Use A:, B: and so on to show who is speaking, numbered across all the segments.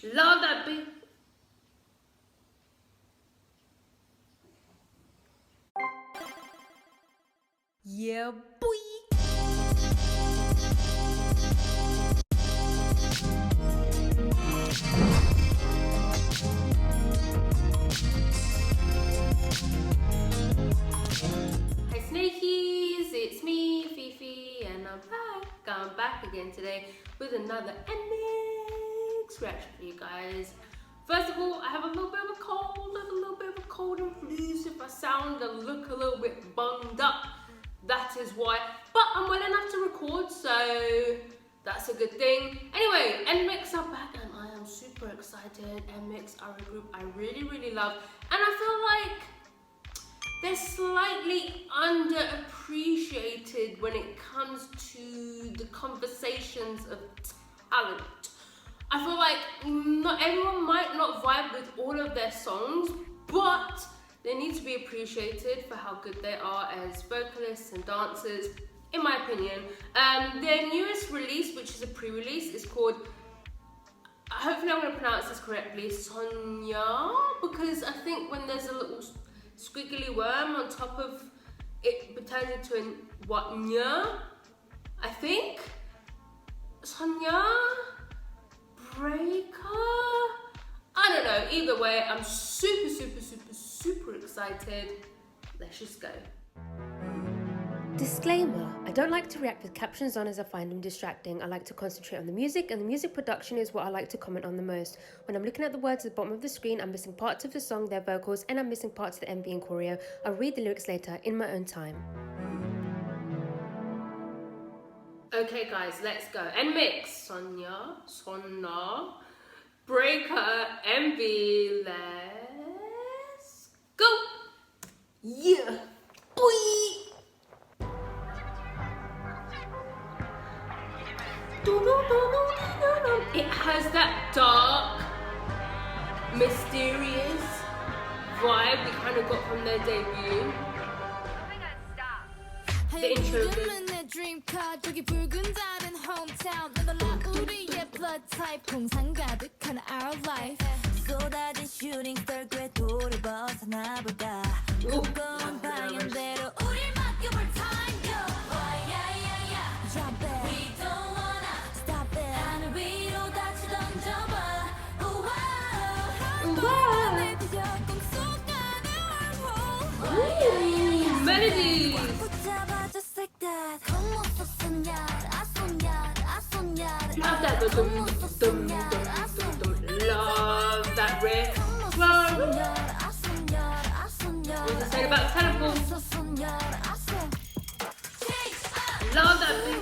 A: Love that beat. Yeah, boy. Hi Snakies, it's me, Fifi, and I'm back again today with another NMIXX reaction for you guys. First of all, I have a little bit of a cold and flu, so if I sound and look a little bit bunged up, that is why. But I'm well enough to record, so that's a good thing. Anyway, NMIXX are back and I am super excited. NMIXX are a group I really love, and I feel like they're slightly underappreciated when it comes to the conversations of talent. I feel like not everyone might not vibe with all of their songs, but they need to be appreciated for how good they are as vocalists and dancers, in my opinion. Their newest release, which is a pre-release, is called, hopefully I'm going to pronounce this correctly, Soñar, because I think when there's a little squiggly worm on top of it, turns into a what, nya, I think? Soñar? Breaker? I don't know, either way, I'm super excited. Let's just go.
B: Disclaimer, I don't like to react with captions on as I find them distracting. I like to concentrate on the music, and the music production is what I like to comment on the most. When I'm looking at the words at the bottom of the screen, I'm missing parts of the song, their vocals, and I'm missing parts of the MV and choreo. I'll read the lyrics later in my own time.
A: Okay guys, let's go. NMIXX Soñar, Breaker, MV, let's go! Yeah, boy! It has that dark, mysterious vibe we kind of got from their debut. The intro bit. Melodies! Love that love that riff. Love. What was I saying about teleport? Love that beat.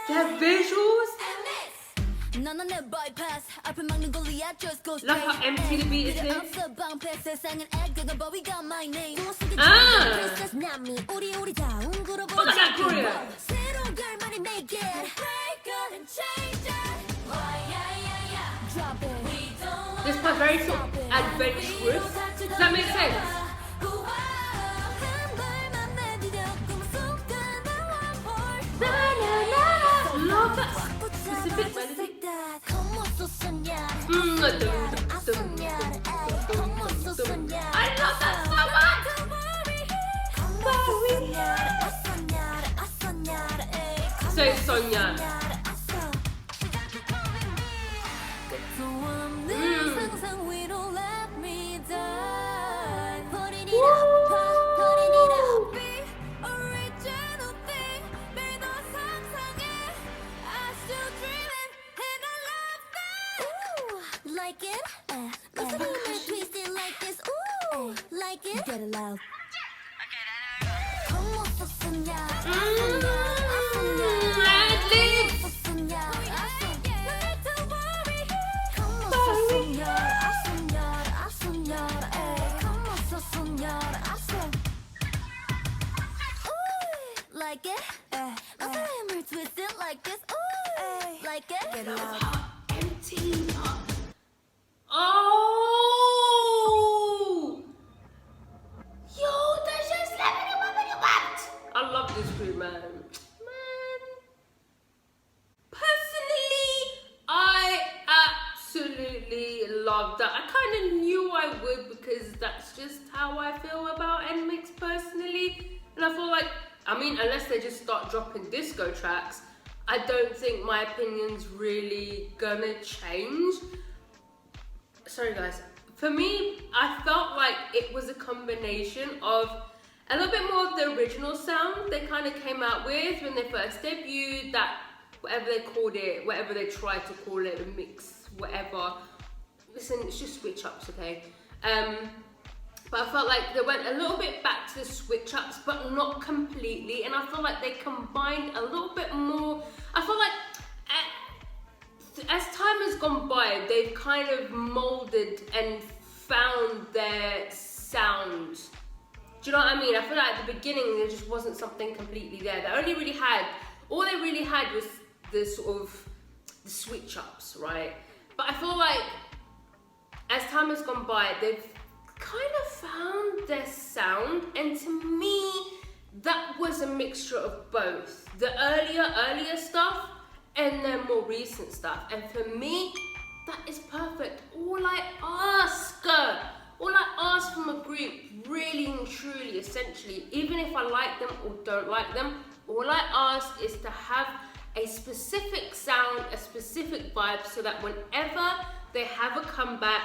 A: Their visuals. Love how empty the beat is here. Look at that choreo. This part's very sort of adventurous. Does that make sense? Love that specific melody. I love that so much. So it's Soñar.
C: Like it? Twist it like this. Ooh, like it? Get it loud. Like it? Twist it like this. Ooh, like it? Get it loud.
A: Empty. Oh. absolutely love that. I kind of knew I would because that's just how I feel about NMIXX personally. And I feel like, I mean, unless they just start dropping disco tracks, I don't think my opinion's really gonna change. Sorry guys. For me, I felt like it was a combination of a little bit more of the original sound they kind of came out with when they first debuted, that whatever they called it, whatever they tried to call it, a mix, whatever. Listen, it's just switch ups, okay? But I felt like they went a little bit back to the switch ups, but not completely. And I feel like they combined a little bit more. I feel like as time has gone by, they've kind of molded and found their sound. Do you know what I mean? I feel like at the beginning there just wasn't something completely there. All they really had was the sort of the switch ups, right? But I feel like as time has gone by, they've kind of found their sound, and to me, that was a mixture of both. The earlier stuff and their more recent stuff. And for me, that is perfect. All I ask from a group, really and truly, essentially, even if I like them or don't like them, all I ask is to have a specific sound, a specific vibe, so that whenever they have a comeback,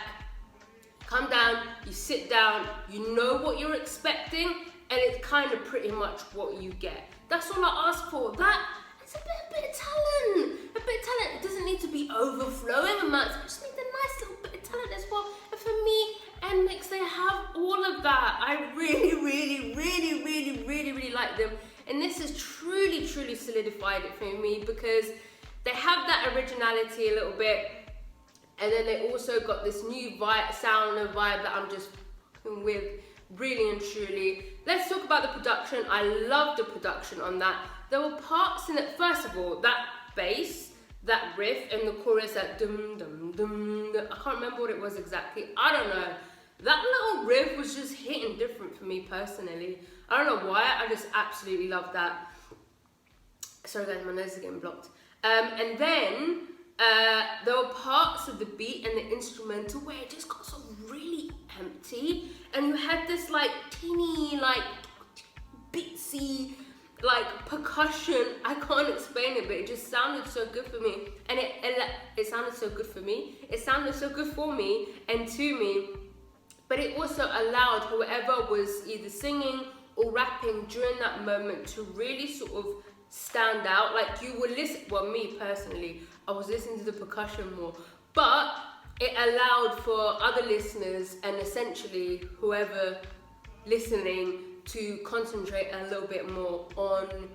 A: come down, you sit down, you know what you're expecting, and it's kind of pretty much what you get. That's all I ask for. That is a bit of talent. A bit of talent. It doesn't need to be overflowing amounts. It just needs a nice little bit of talent as well. And for me, NMIXX, they have all of that. I really like them. And this has truly solidified it for me, because they have that originality a little bit, and then they also got this new vibe, sound and vibe that I'm just fucking with, really and truly. Let's talk about the production. I love the production on that. There were parts in it, first of all, that bass, that riff, and the chorus, that dum dum dum, I can't remember what it was exactly, I don't know. That little riff was just hitting different for me personally. I don't know why, I just absolutely love that. Sorry guys, my nose is getting blocked. And then, there were parts of the beat and the instrumental where it just got so really empty, and you had this like teeny, like beatsy, like percussion. I can't explain it, but it just sounded so good for me, and it sounded so good for me. It sounded so good for me and to me, but it also allowed whoever was either singing or rapping during that moment to really sort of stand out. Like you would listen, well, me personally, I was listening to the percussion more, but it allowed for other listeners and essentially whoever listening to concentrate a little bit more on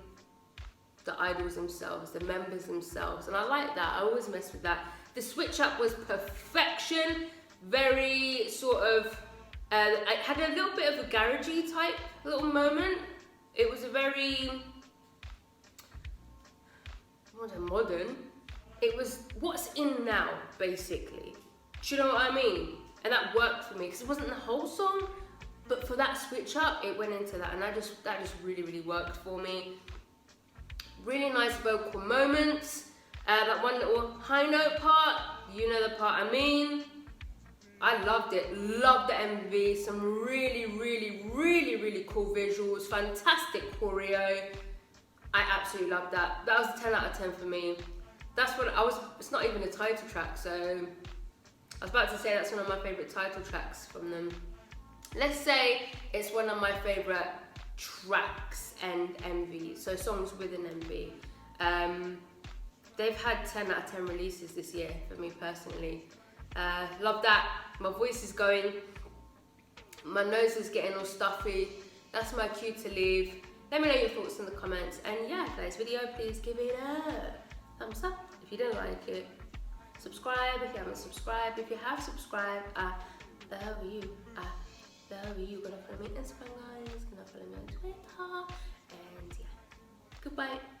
A: the idols themselves, the members themselves, and I like that. I always mess with that. The switch up was perfection, very sort of, I had a little bit of a garagey type little moment. It was a very modern. It was what's in now, basically. Do you know what I mean? And that worked for me because it wasn't the whole song, but for that switch up, it went into that, and that just really worked for me. Really nice vocal moments. That one little high note part, you know the part I mean. I loved it. Loved the MV. Some really cool visuals. Fantastic choreo. I absolutely loved that. That was a 10 out of 10 for me. That's what I was, it's not even a title track, so I was about to say that's one of my favourite title tracks from them. Let's say it's one of my favourite tracks and MVs, so songs with an MV. They've had 10 out of 10 releases this year for me personally. Love that. My voice is going, my nose is getting all stuffy. That's my cue to leave. Let me know your thoughts in the comments, and yeah, for this video, please give it a thumbs up if you didn't like it. Subscribe if you haven't subscribed. If you have subscribed, I love you. Gonna follow me on Instagram, guys. Gonna follow me on Twitter, and yeah, goodbye.